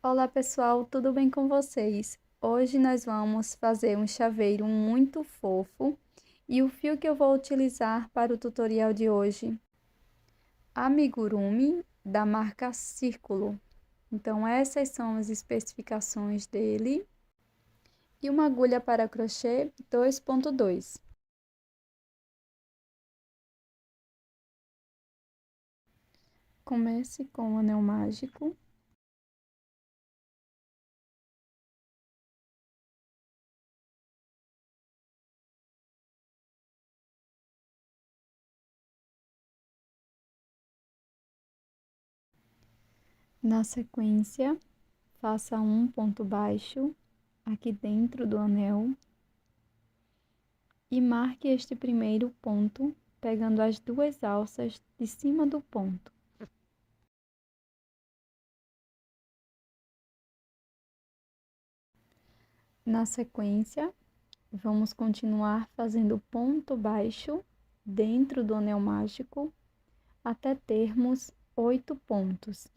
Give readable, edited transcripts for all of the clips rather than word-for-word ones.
Olá pessoal, tudo bem com vocês? Hoje nós vamos fazer um chaveiro muito fofo e o fio que eu vou utilizar para o tutorial de hoje, amigurumi da marca Círculo. Então essas são as especificações dele e uma agulha para crochê 2.2. Comece com o anel mágico. Na sequência, faça um ponto baixo aqui dentro do anel e marque este primeiro ponto pegando as duas alças de cima do ponto. Na sequência, vamos continuar fazendo ponto baixo dentro do anel mágico até termos 8 pontos.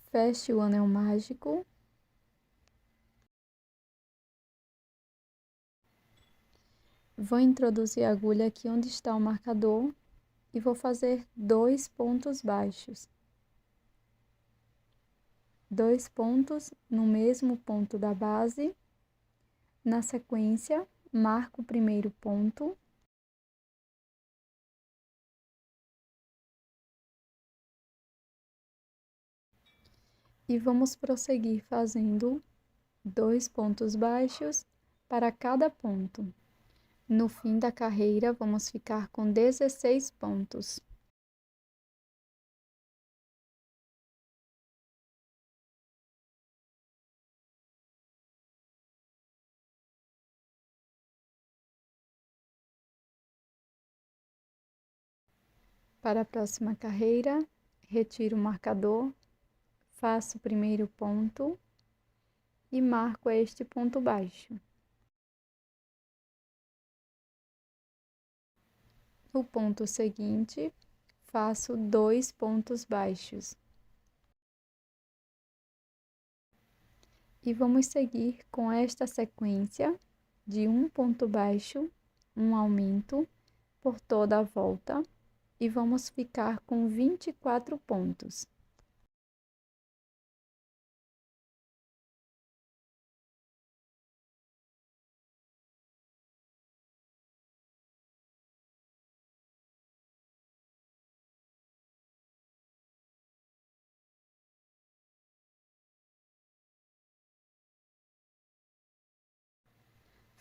Feche o anel mágico. Vou introduzir a agulha aqui onde está o marcador e vou fazer 2 pontos baixos. 2 pontos no mesmo ponto da base. Na sequência, marco o primeiro ponto. E vamos prosseguir fazendo 2 pontos baixos para cada ponto. No fim da carreira, vamos ficar com 16 pontos. Para a próxima carreira, retiro o marcador, faço o primeiro ponto e marco este ponto baixo. No ponto seguinte, faço 2 pontos baixos. E vamos seguir com esta sequência de um ponto baixo, um aumento por toda a volta e vamos ficar com 24 pontos.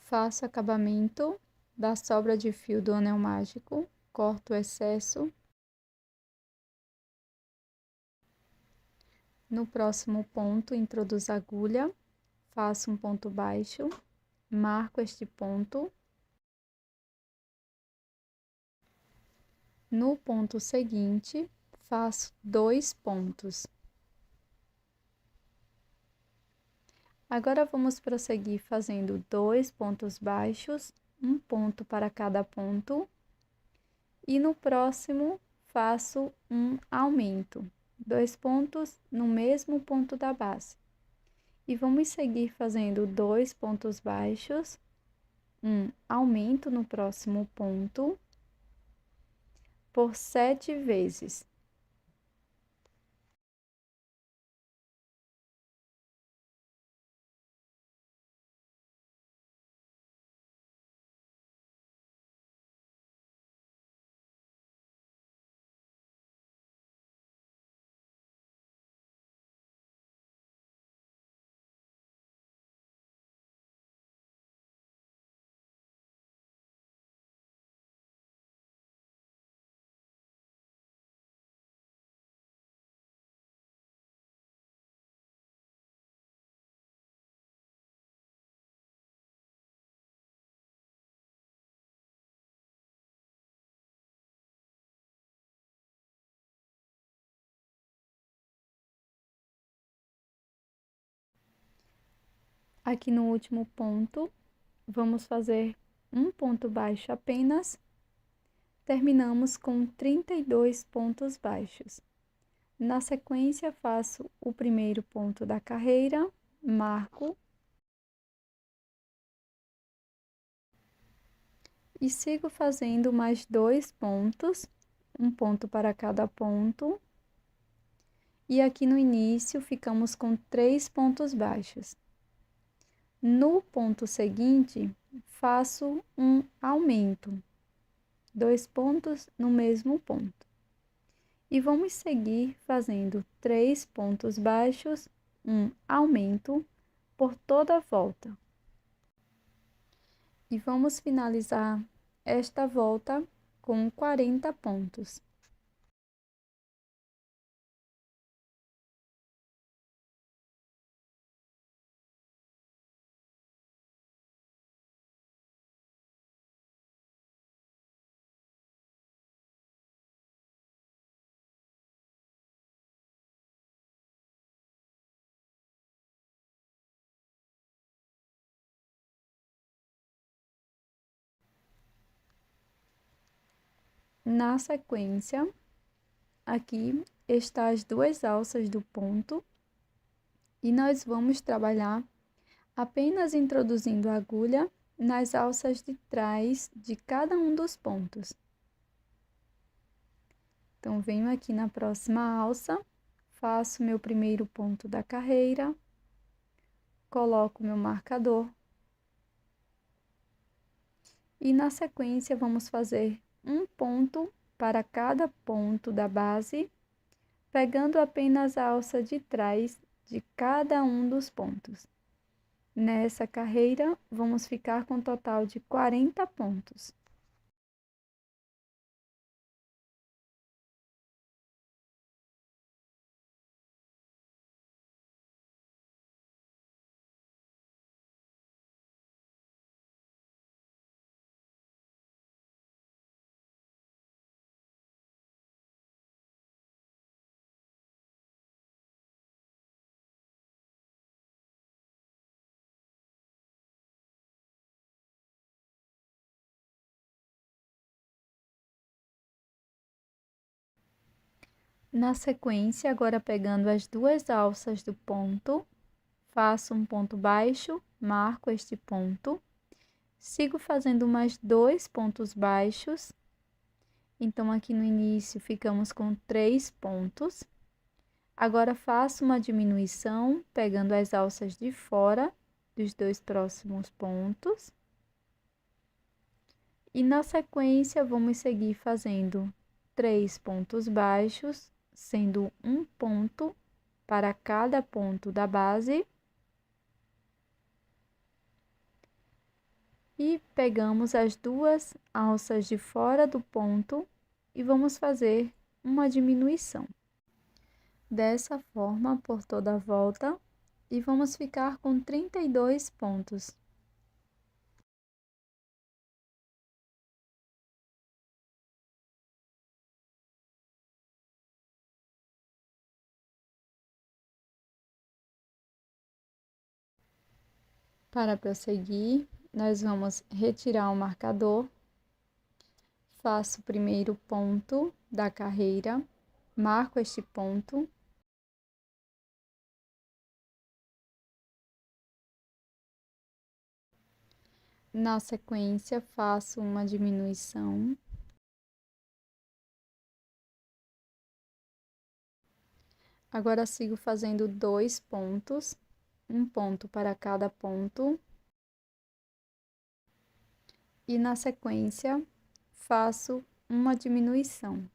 Faço acabamento da sobra de fio do anel mágico, corto o excesso. No próximo ponto, introduzo a agulha, faço um ponto baixo, marco este ponto. No ponto seguinte, faço 2 pontos. Agora, vamos prosseguir fazendo 2 pontos baixos, um ponto para cada ponto. E no próximo, faço um aumento, 2 pontos no mesmo ponto da base. E vamos seguir fazendo 2 pontos baixos, um aumento no próximo ponto, por 7 vezes. Aqui no último ponto, vamos fazer um ponto baixo apenas. Terminamos com 32 pontos baixos. Na sequência, faço o primeiro ponto da carreira, marco e sigo fazendo mais 2 pontos, um ponto para cada ponto. E aqui no início, ficamos com 3 pontos baixos. No ponto seguinte, faço um aumento, 2 pontos no mesmo ponto. E vamos seguir fazendo 3 pontos baixos, um aumento por toda a volta. E vamos finalizar esta volta com 40 pontos. Na sequência, aqui está as 2 alças do ponto e nós vamos trabalhar apenas introduzindo a agulha nas alças de trás de cada um dos pontos. Então, venho aqui na próxima alça, faço meu primeiro ponto da carreira, coloco meu marcador e na sequência vamos fazer um ponto para cada ponto da base, pegando apenas a alça de trás de cada um dos pontos. Nessa carreira, vamos ficar com um total de 40 pontos. Na sequência, agora pegando as 2 alças do ponto, faço um ponto baixo, marco este ponto, sigo fazendo mais 2 pontos baixos. Então, aqui no início, ficamos com 3 pontos. Agora, faço uma diminuição, pegando as alças de fora dos 2 próximos pontos. E na sequência, vamos seguir fazendo 3 pontos baixos, sendo um ponto para cada ponto da base. E pegamos as 2 alças de fora do ponto e vamos fazer uma diminuição. Dessa forma, por toda a volta, e vamos ficar com 32 pontos. Para prosseguir, nós vamos retirar o marcador, faço o primeiro ponto da carreira, marco este ponto. Na sequência, faço uma diminuição. Agora, sigo fazendo 2 pontos, um ponto para cada ponto. E na sequência, faço uma diminuição.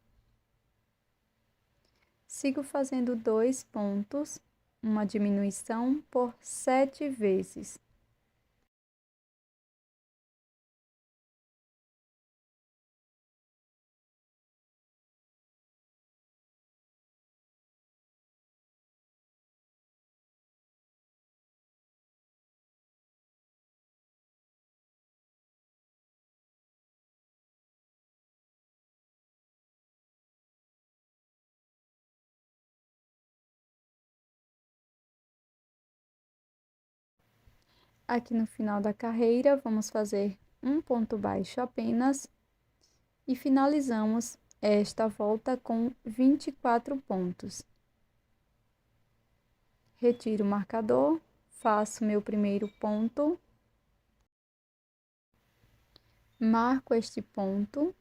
Sigo fazendo 2 pontos, uma diminuição por 7 vezes. Aqui no final da carreira, vamos fazer um ponto baixo apenas e finalizamos esta volta com 24 pontos. Retiro o marcador, faço meu primeiro ponto, marco este ponto,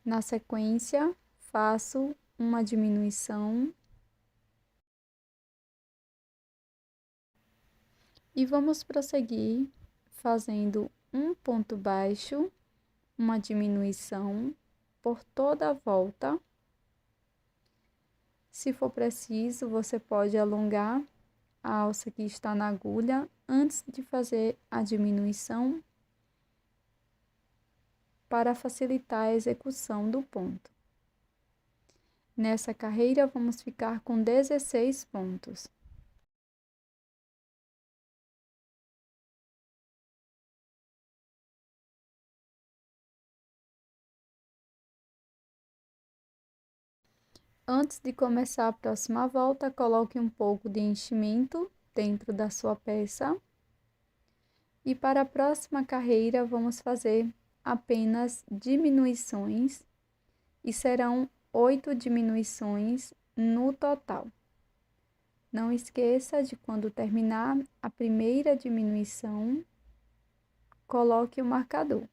na sequência, faço uma diminuição e vamos prosseguir fazendo um ponto baixo, uma diminuição por toda a volta. Se for preciso, você pode alongar a alça que está na agulha antes de fazer a diminuição para facilitar a execução do ponto. Nessa carreira, vamos ficar com 16 pontos. Antes de começar a próxima volta, coloque um pouco de enchimento dentro da sua peça. E para a próxima carreira, vamos fazer apenas diminuições e serão 8 diminuições no total. Não esqueça de, quando terminar a primeira diminuição, coloque o marcador.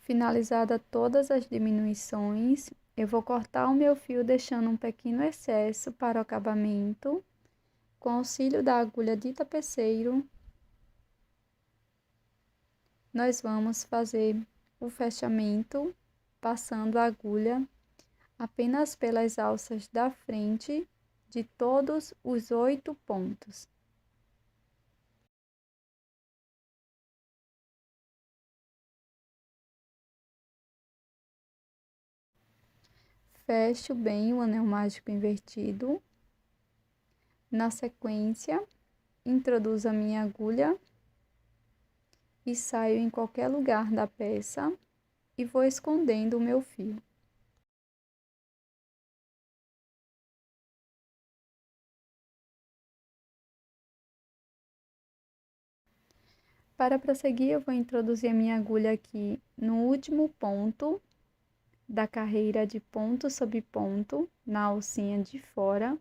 Finalizada todas as diminuições, eu vou cortar o meu fio deixando um pequeno excesso para o acabamento. Com auxílio da agulha de tapeceiro, nós vamos fazer o fechamento passando a agulha apenas pelas alças da frente de todos os 8 pontos. Fecho bem o anel mágico invertido. Na sequência, introduzo a minha agulha e saio em qualquer lugar da peça e vou escondendo o meu fio. Para prosseguir, eu vou introduzir a minha agulha aqui no último ponto da carreira de ponto sobre ponto, na alcinha de fora,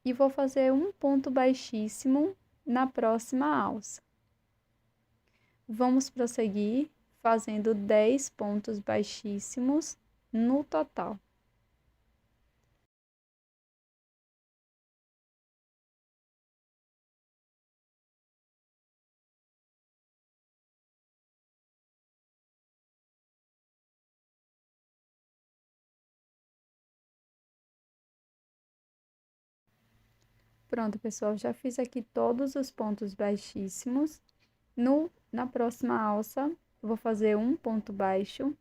e vou fazer um ponto baixíssimo na próxima alça. Vamos prosseguir fazendo 10 pontos baixíssimos no total. Pronto, pessoal, já fiz aqui todos os pontos baixíssimos. Na próxima alça, vou fazer um ponto baixo.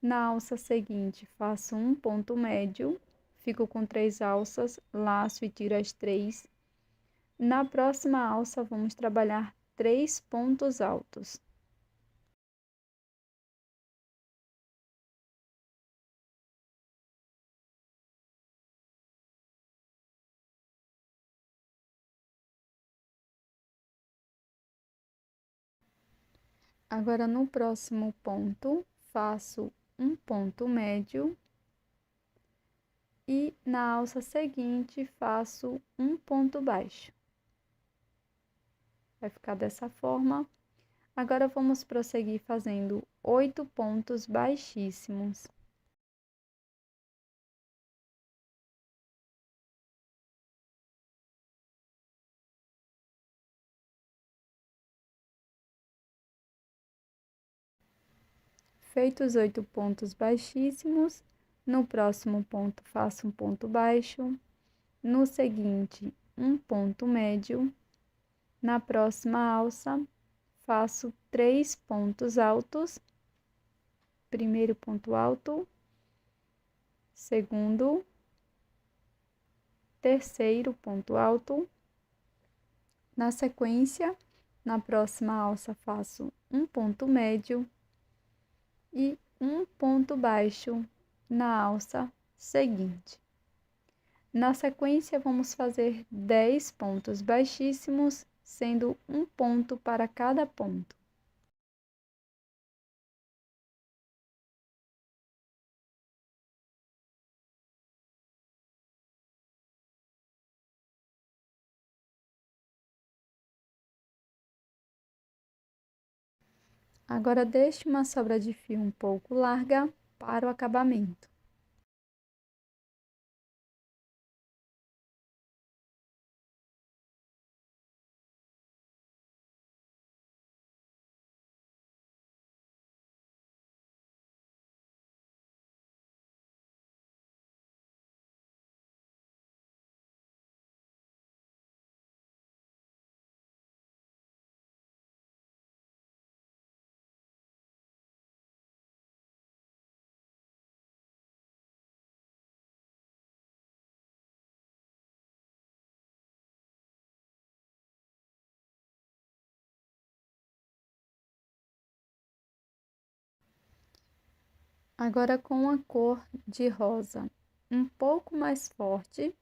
Na alça seguinte, faço um ponto médio, fico com 3 alças, laço e tiro as 3. Na próxima alça, vamos trabalhar 3 pontos altos. Agora, no próximo ponto, faço um ponto médio e na alça seguinte, faço um ponto baixo. Vai ficar dessa forma. Agora, vamos prosseguir fazendo 8 pontos baixíssimos. Feitos 8 pontos baixíssimos, no próximo ponto faço um ponto baixo, no seguinte um ponto médio, na próxima alça faço 3 pontos altos, primeiro ponto alto, segundo, terceiro ponto alto. Na sequência, na próxima alça faço um ponto médio e um ponto baixo na alça seguinte. Na sequência, vamos fazer 10 pontos baixíssimos, sendo um ponto para cada ponto. Agora, deixe uma sobra de fio um pouco larga para o acabamento. Agora, com a cor de rosa um pouco mais forte,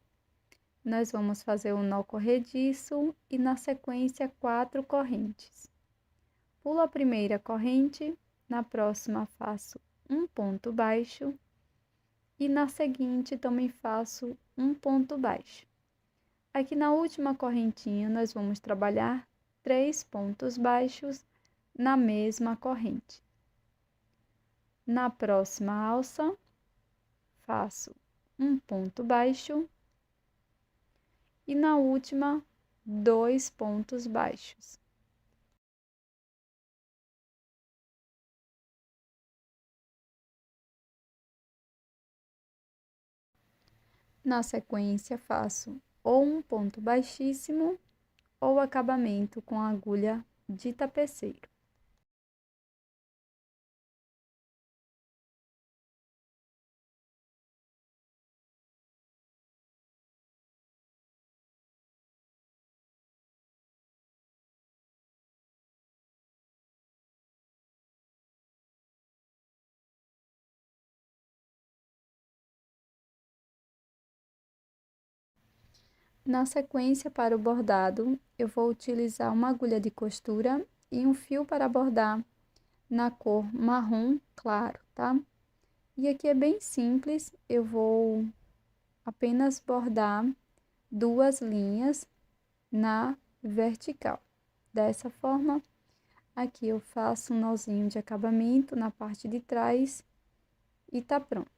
nós vamos fazer um nó corrediço e, na sequência, 4 correntes. Pulo a primeira corrente, na próxima faço um ponto baixo e na seguinte também faço um ponto baixo. Aqui na última correntinha, nós vamos trabalhar 3 pontos baixos na mesma corrente. Na próxima alça, faço um ponto baixo e na última, 2 pontos baixos. Na sequência, faço ou um ponto baixíssimo ou acabamento com a agulha de tapeceiro. Na sequência, para o bordado, eu vou utilizar uma agulha de costura e um fio para bordar na cor marrom claro, tá? E aqui é bem simples, eu vou apenas bordar 2 linhas na vertical. Dessa forma, aqui eu faço um nozinho de acabamento na parte de trás e tá pronto.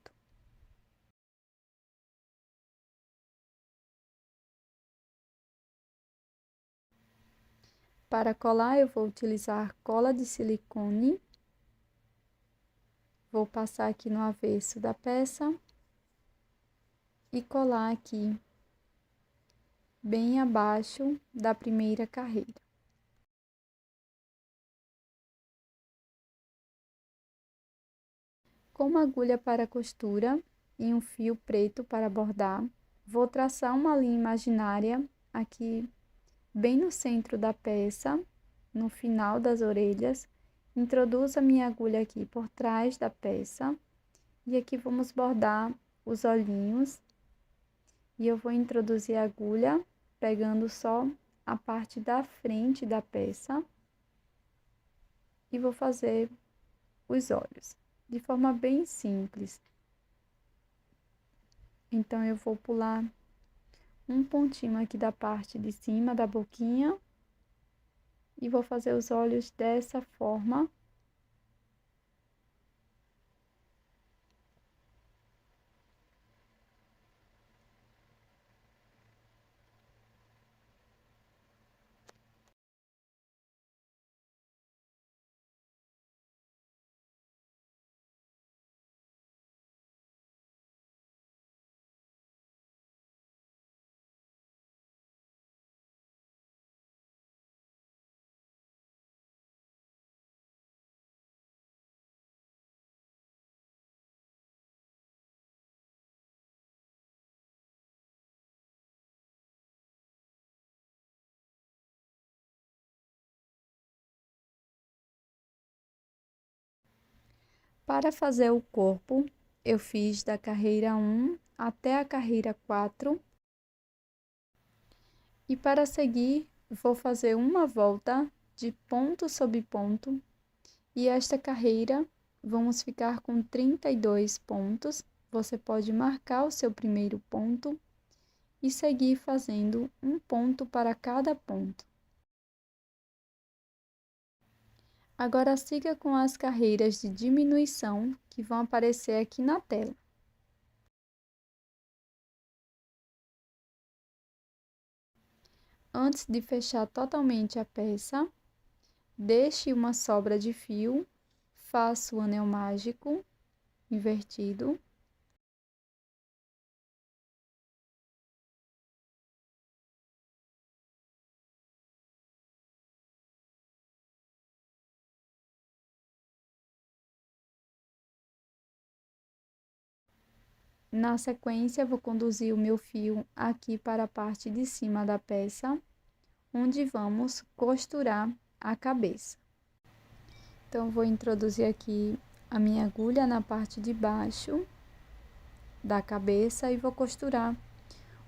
Para colar, eu vou utilizar cola de silicone. Vou passar aqui no avesso da peça e colar aqui bem abaixo da primeira carreira. Com uma agulha para costura e um fio preto para bordar, vou traçar uma linha imaginária aqui bem no centro da peça, no final das orelhas. Introduzo a minha agulha aqui por trás da peça e aqui vamos bordar os olhinhos. E eu vou introduzir a agulha pegando só a parte da frente da peça e vou fazer os olhos de forma bem simples. Então, eu vou pular um pontinho aqui da parte de cima da boquinha e vou fazer os olhos dessa forma. Para fazer o corpo, eu fiz da carreira 1 até a carreira 4. E para seguir, vou fazer uma volta de ponto sobre ponto. E esta carreira, vamos ficar com 32 pontos. Você pode marcar o seu primeiro ponto e seguir fazendo um ponto para cada ponto. Agora siga com as carreiras de diminuição que vão aparecer aqui na tela. Antes de fechar totalmente a peça, deixe uma sobra de fio, faça o anel mágico invertido. Na sequência, vou conduzir o meu fio aqui para a parte de cima da peça, onde vamos costurar a cabeça. Então, vou introduzir aqui a minha agulha na parte de baixo da cabeça e vou costurar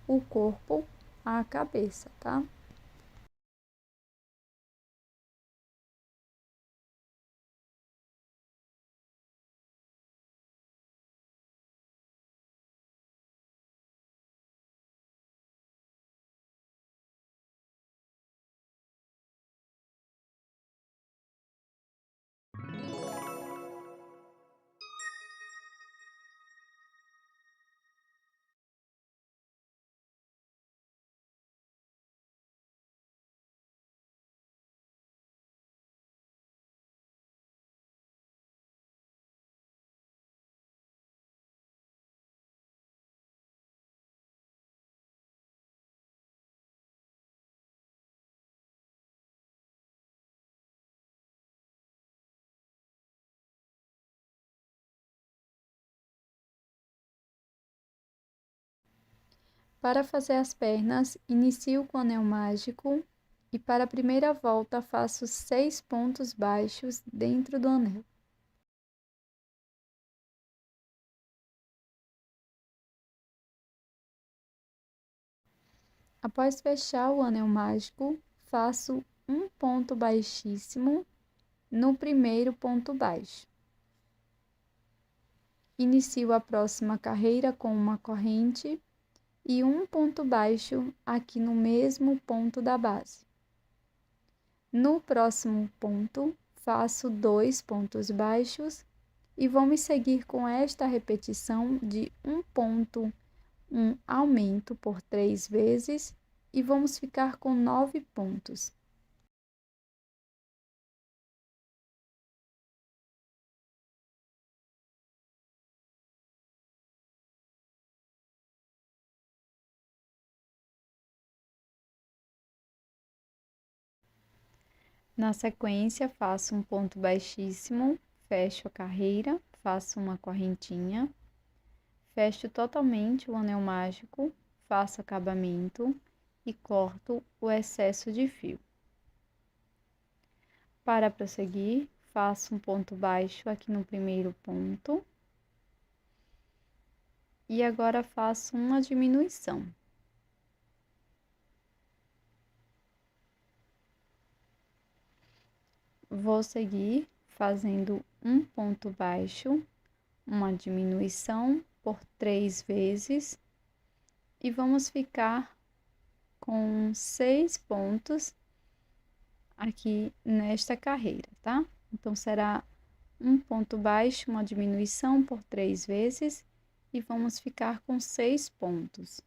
o corpo à cabeça, tá? Para fazer as pernas, inicio com o anel mágico e para a primeira volta faço 6 pontos baixos dentro do anel. Após fechar o anel mágico, faço um ponto baixíssimo no primeiro ponto baixo. Inicio a próxima carreira com uma corrente e um ponto baixo aqui no mesmo ponto da base. No próximo ponto, faço 2 pontos baixos e vamos seguir com esta repetição de um ponto, um aumento por 3 vezes e vamos ficar com 9 pontos. Na sequência, faço um ponto baixíssimo, fecho a carreira, faço uma correntinha, fecho totalmente o anel mágico, faço acabamento e corto o excesso de fio. Para prosseguir, faço um ponto baixo aqui no primeiro ponto e agora faço uma diminuição. Vou seguir fazendo um ponto baixo, uma diminuição por 3 vezes e vamos ficar com 6 pontos aqui nesta carreira, tá? Então, será um ponto baixo, uma diminuição por 3 vezes e vamos ficar com 6 pontos.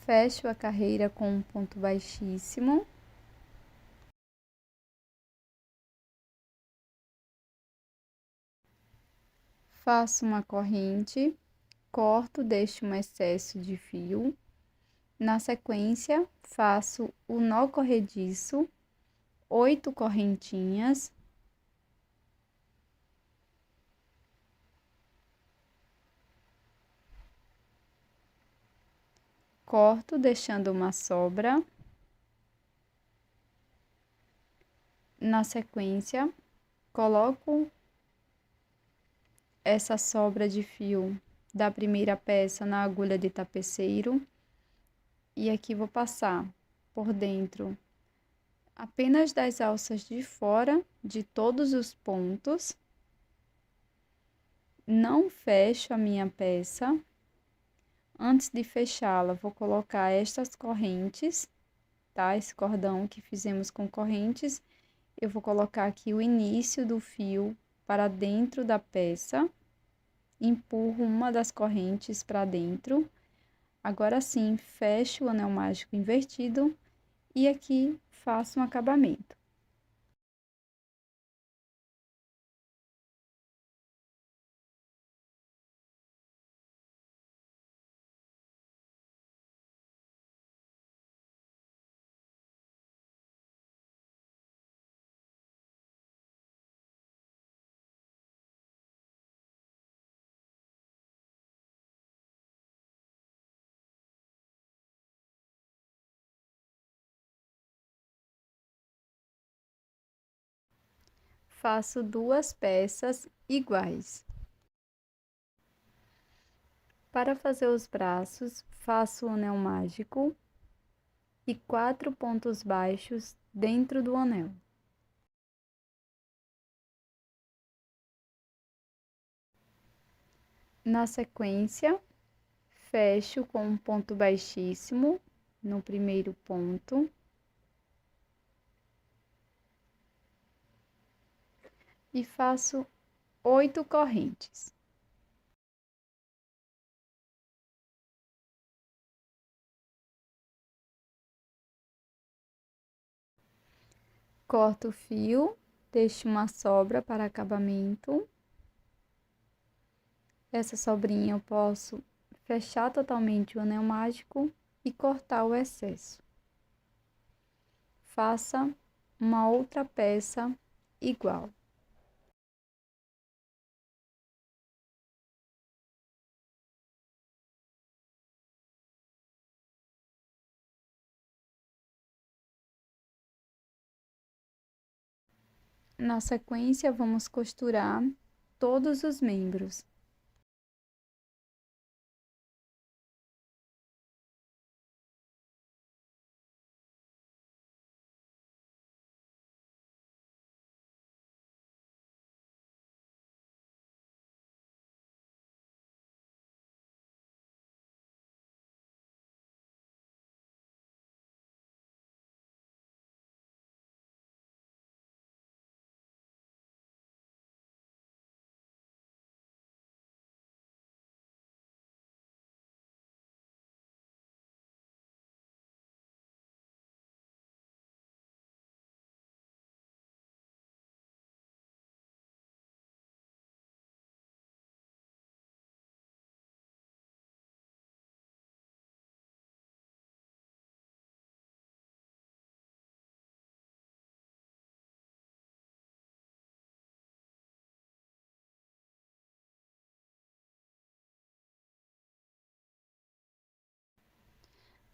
Fecho a carreira com um ponto baixíssimo. Faço uma corrente, corto, deixo um excesso de fio. Na sequência, faço o nó corrediço, 8 correntinhas. corto deixando uma sobra. Na sequência, coloco essa sobra de fio da primeira peça na agulha de tapeceiro e aqui vou passar por dentro apenas das alças de fora de todos os pontos. Não fecho a minha peça. Antes de fechá-la, vou colocar estas correntes, tá? Esse cordão que fizemos com correntes, eu vou colocar aqui o início do fio para dentro da peça, empurro uma das correntes para dentro. Agora sim, fecho o anel mágico invertido e aqui faço um acabamento. Faço duas peças iguais. Para fazer os braços, faço o anel mágico e 4 pontos baixos dentro do anel. Na sequência, fecho com um ponto baixíssimo no primeiro ponto. E faço 8 correntes. Corto o fio, deixo uma sobra para acabamento. Essa sobrinha eu posso fechar totalmente o anel mágico e cortar o excesso. Faça uma outra peça igual. Na sequência, vamos costurar todos os membros.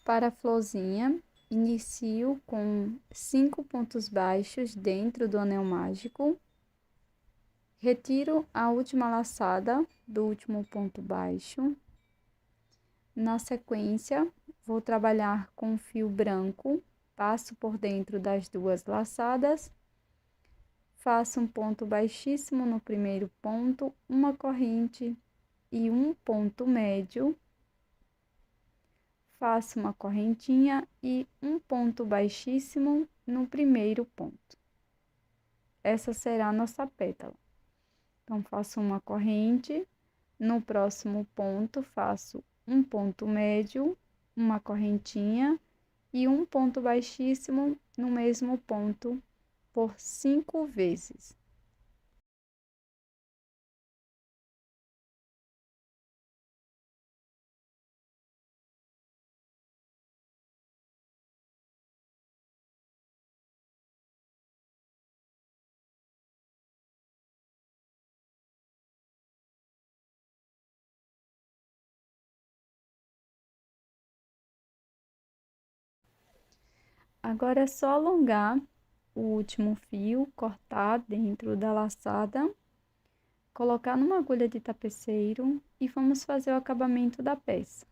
Para a florzinha, inicio com 5 pontos baixos dentro do anel mágico. Retiro a última laçada do último ponto baixo. Na sequência, vou trabalhar com fio branco, passo por dentro das duas laçadas, faço um ponto baixíssimo no primeiro ponto, uma corrente e um ponto médio. Faço uma correntinha e um ponto baixíssimo no primeiro ponto. Essa será a nossa pétala. Então, faço uma corrente, no próximo ponto, faço um ponto médio, uma correntinha e um ponto baixíssimo no mesmo ponto por 5 vezes. Agora é só alongar o último fio, cortar dentro da laçada, colocar numa agulha de tapeceiro e vamos fazer o acabamento da peça.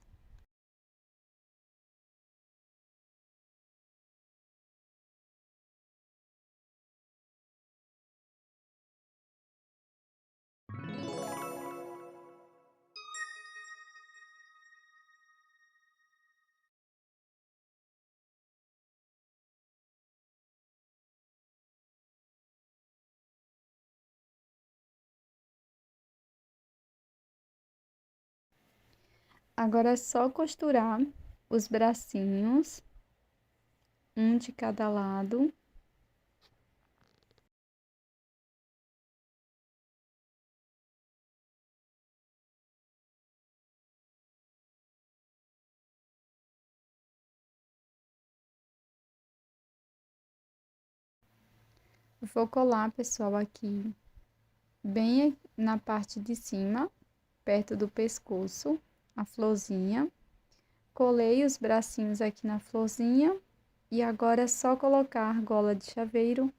Agora é só costurar os bracinhos, um de cada lado. Vou colar, pessoal, aqui bem na parte de cima, perto do pescoço, a florzinha. Colei os bracinhos aqui na florzinha e agora é só colocar a argola de chaveiro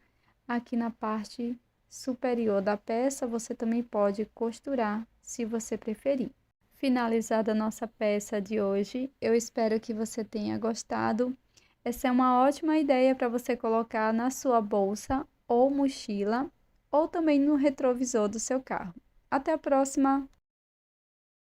aqui na parte superior da peça. Você também pode costurar, se você preferir. Finalizada a nossa peça de hoje, eu espero que você tenha gostado. Essa é uma ótima ideia para você colocar na sua bolsa ou mochila, ou também no retrovisor do seu carro. Até a próxima!